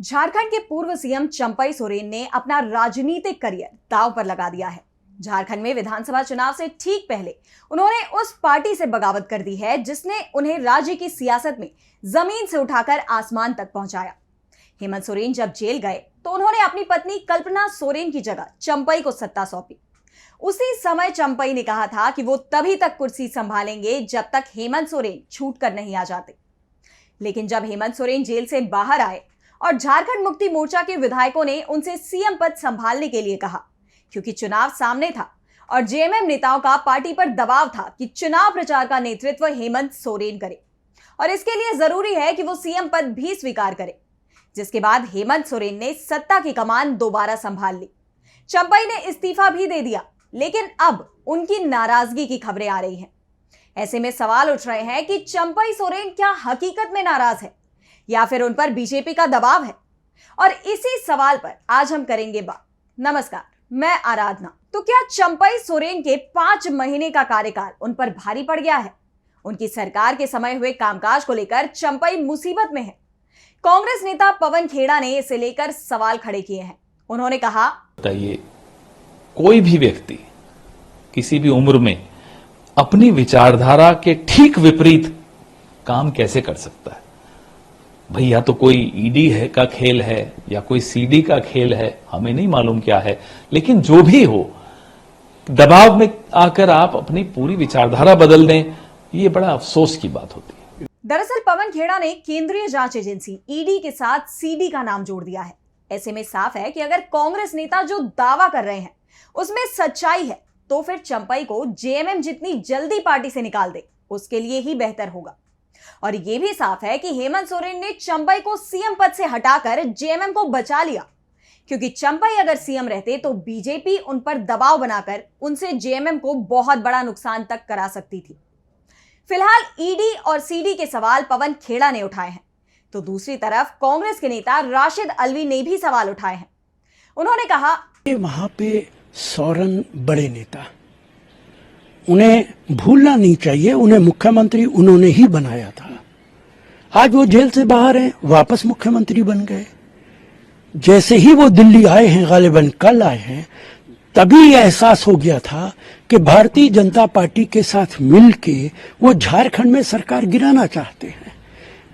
झारखंड के पूर्व सीएम चंपई सोरेन ने अपना राजनीतिक करियर दांव पर लगा दिया है। झारखंड में विधानसभा चुनाव से ठीक पहले उन्होंने उस पार्टी से बगावत कर दी है जिसने उन्हें राज्य की सियासत में जमीन से उठाकर आसमान तक पहुंचाया। हेमंत सोरेन जब जेल गए तो उन्होंने अपनी पत्नी कल्पना सोरेन की जगह चंपई को सत्ता सौंपी। उसी समय चंपई ने कहा था कि वो तभी तक कुर्सी संभालेंगे जब तक हेमंत सोरेन छूट कर नहीं आ जाते। लेकिन जब हेमंत सोरेन जेल से बाहर आए और झारखंड मुक्ति मोर्चा के विधायकों ने उनसे सीएम पद संभालने के लिए कहा, क्योंकि चुनाव सामने था और जेएमएम नेताओं का पार्टी पर दबाव था कि चुनाव प्रचार का नेतृत्व हेमंत सोरेन करे और इसके लिए जरूरी है कि वो सीएम पद भी स्वीकार करे। जिसके बाद हेमंत सोरेन ने सत्ता की कमान दोबारा संभाल ली। चंपई ने इस्तीफा भी दे दिया, लेकिन अब उनकी नाराजगी की खबरें आ रही हैं। ऐसे में सवाल उठ रहे हैं कि चंपई सोरेन क्या हकीकत में नाराज है या फिर उन पर बीजेपी का दबाव है। और इसी सवाल पर आज हम करेंगे बात। नमस्कार, मैं आराधना। तो क्या चंपई सोरेन के 5 महीने का कार्यकाल उन पर भारी पड़ गया है? उनकी सरकार के समय हुए कामकाज को लेकर चंपई मुसीबत में है। कांग्रेस नेता पवन खेड़ा ने इसे लेकर सवाल खड़े किए हैं। उन्होंने कहा, बताइए, कोई भी व्यक्ति किसी भी उम्र में अपनी विचारधारा के ठीक विपरीत काम कैसे कर सकता है? भैया तो कोई ईडी है का खेल है या कोई सीडी का खेल है, हमें नहीं मालूम क्या है, लेकिन जो भी हो, दबाव में आकर आप अपनी पूरी विचारधारा बदल दें, ये बड़ा अफसोस की बात होती है। दरअसल पवन खेड़ा ने केंद्रीय जांच एजेंसी ईडी के साथ सीडी का नाम जोड़ दिया है। ऐसे में साफ है कि अगर कांग्रेस नेता जो दावा कर रहे हैं उसमें सच्चाई है तो फिर चंपई को जेएमएम जितनी जल्दी पार्टी से निकाल दे उसके लिए ही बेहतर होगा। और यह भी साफ है कि हेमंत सोरेन ने चंपई को सीएम पद से हटाकर जेएमएम को बचा लिया, क्योंकि चंपई अगर सीएम रहते तो बीजेपी उन पर दबाव बनाकर उनसे जेएमएम को बहुत बड़ा नुकसान तक करा सकती थी। फिलहाल ईडी और सीडी के सवाल पवन खेड़ा ने उठाए हैं, तो दूसरी तरफ कांग्रेस के नेता राशिद अल्वी ने भी सवाल उठाए हैं। उन्होंने कहा, वहां पे सोरेन बड़े नेता, उन्हें भूलना नहीं चाहिए, उन्हें मुख्यमंत्री उन्होंने ही बनाया था। आज वो जेल से बाहर हैं, वापस मुख्यमंत्री बन गए। जैसे ही वो दिल्ली आए हैं, गालिबन कल आए हैं, तभी यह एहसास हो गया था कि भारतीय जनता पार्टी के साथ मिलके वो झारखंड में सरकार गिराना चाहते हैं।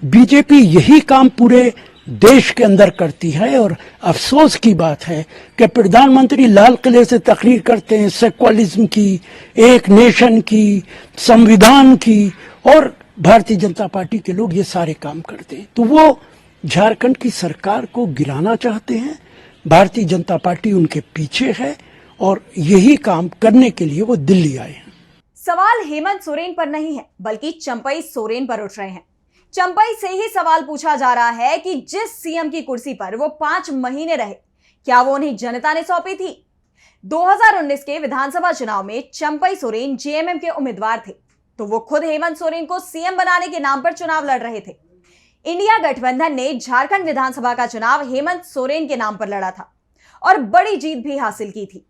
बीजेपी यही काम पूरे देश के अंदर करती है और अफसोस की बात है कि प्रधानमंत्री लाल किले से तकरीर करते हैं सेक्युलरिज्म की, एक नेशन की, संविधान की, और भारतीय जनता पार्टी के लोग ये सारे काम करते हैं। तो वो झारखंड की सरकार को गिराना चाहते हैं। भारतीय जनता पार्टी उनके पीछे है और यही काम करने के लिए वो दिल्ली आए हैं। सवाल हेमंत सोरेन पर नहीं है बल्कि चंपई सोरेन पर उठ रहे हैं। चंपई से ही सवाल पूछा जा रहा है कि जिस सीएम की कुर्सी पर वो 5 महीने रहे, क्या वो उन्हें जनता ने सौंपी थी? 2019 के विधानसभा चुनाव में चंपई सोरेन जेएमएम के उम्मीदवार थे, तो वो खुद हेमंत सोरेन को सीएम बनाने के नाम पर चुनाव लड़ रहे थे। इंडिया गठबंधन ने झारखंड विधानसभा का चुनाव हेमंत सोरेन के नाम पर लड़ा था और बड़ी जीत भी हासिल की थी।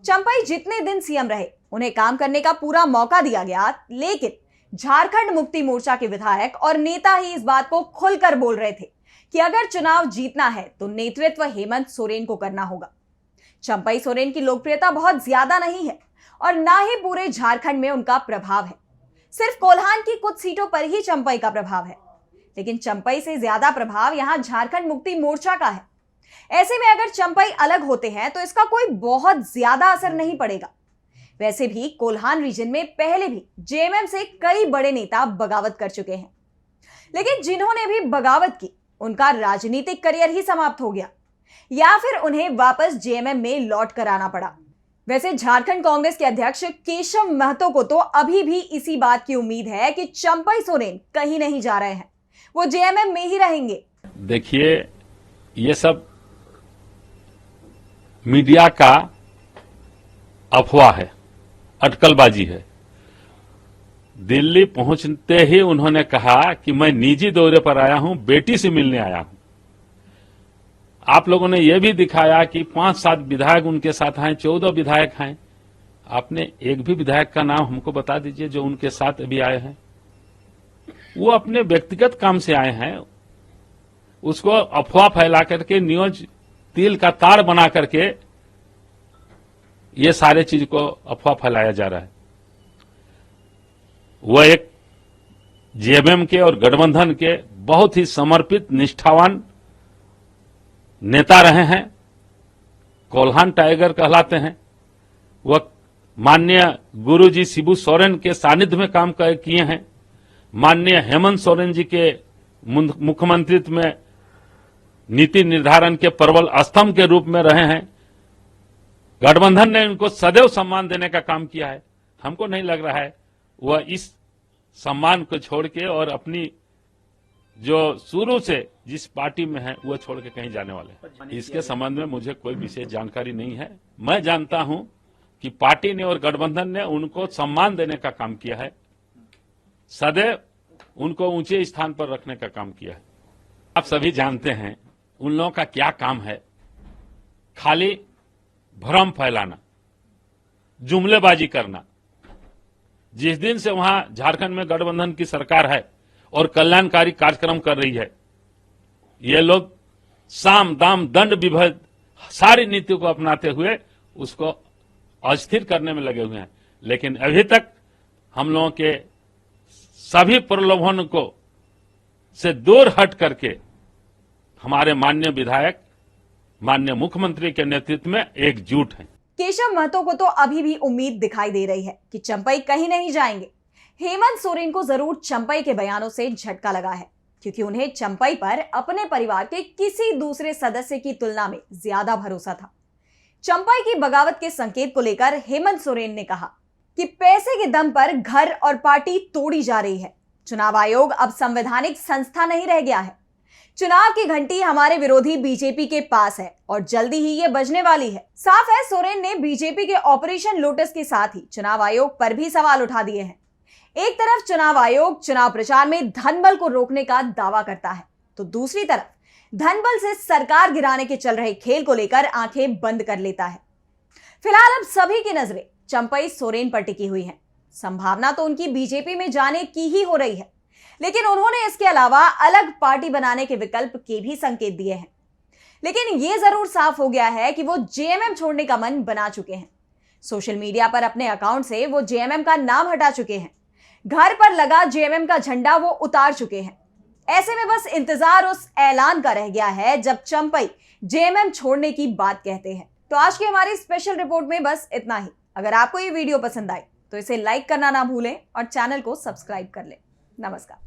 चंपई जितने दिन सीएम रहे उन्हें काम करने का पूरा मौका दिया गया, लेकिन झारखंड मुक्ति मोर्चा के विधायक और नेता ही इस बात को खुलकर बोल रहे थे कि अगर चुनाव जीतना है तो नेतृत्व हेमंत सोरेन को करना होगा। चंपई सोरेन की लोकप्रियता बहुत ज्यादा नहीं है और ना ही पूरे झारखंड में उनका प्रभाव है। सिर्फ कोल्हान की कुछ सीटों पर ही चंपई का प्रभाव है, लेकिन चंपई से ज्यादा प्रभाव यहां झारखंड मुक्ति मोर्चा का है। ऐसे में अगर चंपई अलग होते हैं तो इसका कोई बहुत ज्यादा असर नहीं पड़ेगा। वैसे भी कोल्हान रीजन में पहले भी जेएमएम से कई बड़े नेता बगावत कर चुके हैं, लेकिन जिन्होंने भी बगावत की उनका राजनीतिक करियर ही समाप्त हो गया या फिर उन्हें वापस जेएमएम में लौट कर आना पड़ा। वैसे झारखंड कांग्रेस के अध्यक्ष केशव महतो को तो अभी भी इसी बात की उम्मीद है कि चंपई सोरेन कहीं नहीं जा रहे हैं, वो जेएमएम में ही रहेंगे। देखिए, ये सब मीडिया का अफवाह है, अटकलबाजी है। दिल्ली पहुंचते ही उन्होंने कहा कि मैं निजी दौरे पर आया हूं, बेटी से मिलने आया हूं। आप लोगों ने यह भी दिखाया कि 5-7 विधायक उनके साथ हैं, 14 विधायक हैं। आपने एक भी विधायक का नाम हमको बता दीजिए जो उनके साथ अभी आए हैं। वो अपने व्यक्तिगत काम से आए हैं, उसको अफवाह फैला करके न्यूज तिल का तार बना करके ये सारे चीज को अफवाह फैलाया जा रहा है। वह एक जेएमएम के और गठबंधन के बहुत ही समर्पित निष्ठावान नेता रहे हैं, कोल्हान टाइगर कहलाते हैं। वह माननीय गुरुजी शिबू सोरेन के सानिध्य में काम किए हैं, माननीय हेमंत सोरेन जी के मुख्यमंत्रित्व में नीति निर्धारण के प्रबल स्तंभ के रूप में रहे हैं। गठबंधन ने उनको सदैव सम्मान देने का काम किया है। हमको नहीं लग रहा है वह इस सम्मान को छोड़ के और अपनी जो शुरू से जिस पार्टी में है वह छोड़ के कहीं जाने वाले हैं। इसके संबंध में मुझे कोई विशेष जानकारी नहीं है। मैं जानता हूं कि पार्टी ने और गठबंधन ने उनको सम्मान देने का काम किया है, सदैव उनको ऊंचे स्थान पर रखने का काम किया है। आप सभी जानते हैं उन लोगों का क्या काम है, खाली भ्रम फैलाना, जुमलेबाजी करना। जिस दिन से वहां झारखंड में गठबंधन की सरकार है और कल्याणकारी कार्यक्रम कर रही है, ये लोग साम दाम दंड विभेद सारी नीति को अपनाते हुए उसको अस्थिर करने में लगे हुए हैं। लेकिन अभी तक हम लोगों के सभी प्रलोभन को से दूर हट करके हमारे माननीय विधायक माननीय मुख्यमंत्री के नेतृत्व में एकजुट हैं। केशव महतो को तो अभी भी उम्मीद दिखाई दे रही है कि चंपई कहीं नहीं जाएंगे। हेमंत सोरेन को जरूर चंपई के बयानों से झटका लगा है, क्योंकि उन्हें चंपई पर अपने परिवार के किसी दूसरे सदस्य की तुलना में ज्यादा भरोसा था। चंपई की बगावत के संकेत को लेकर हेमंत सोरेन ने कहा कि पैसे के दम पर घर और पार्टी तोड़ी जा रही है। चुनाव आयोग अब संवैधानिक संस्था नहीं रह गया है। चुनाव की घंटी हमारे विरोधी बीजेपी के पास है और जल्दी ही ये बजने वाली है। साफ है, सोरेन ने बीजेपी के ऑपरेशन लोटस के साथ ही चुनाव आयोग पर भी सवाल उठा दिए हैं। एक तरफ चुनाव आयोग चुनाव प्रचार में धनबल को रोकने का दावा करता है, तो दूसरी तरफ धनबल से सरकार गिराने के चल रहे खेल को लेकर आंखें बंद कर लेता है। फिलहाल अब सभी की नजरें चंपई सोरेन पर टिकी हुई हैं। संभावना तो उनकी बीजेपी में जाने की ही हो रही है, लेकिन उन्होंने इसके अलावा अलग पार्टी बनाने के विकल्प के भी संकेत दिए हैं। लेकिन यह जरूर साफ हो गया है कि वो जेएमएम छोड़ने का मन बना चुके हैं। सोशल मीडिया पर अपने अकाउंट से वो जेएमएम का नाम हटा चुके हैं। घर पर लगा जेएमएम का झंडा वो उतार चुके हैं। ऐसे में बस इंतजार उस ऐलान का रह गया है जब चंपई जेएमएम छोड़ने की बात कहते हैं। तो आज की हमारी स्पेशल रिपोर्ट में बस इतना ही। अगर आपको ये वीडियो पसंद आई तो इसे लाइक करना ना भूलें और चैनल को सब्सक्राइब कर लें। नमस्कार।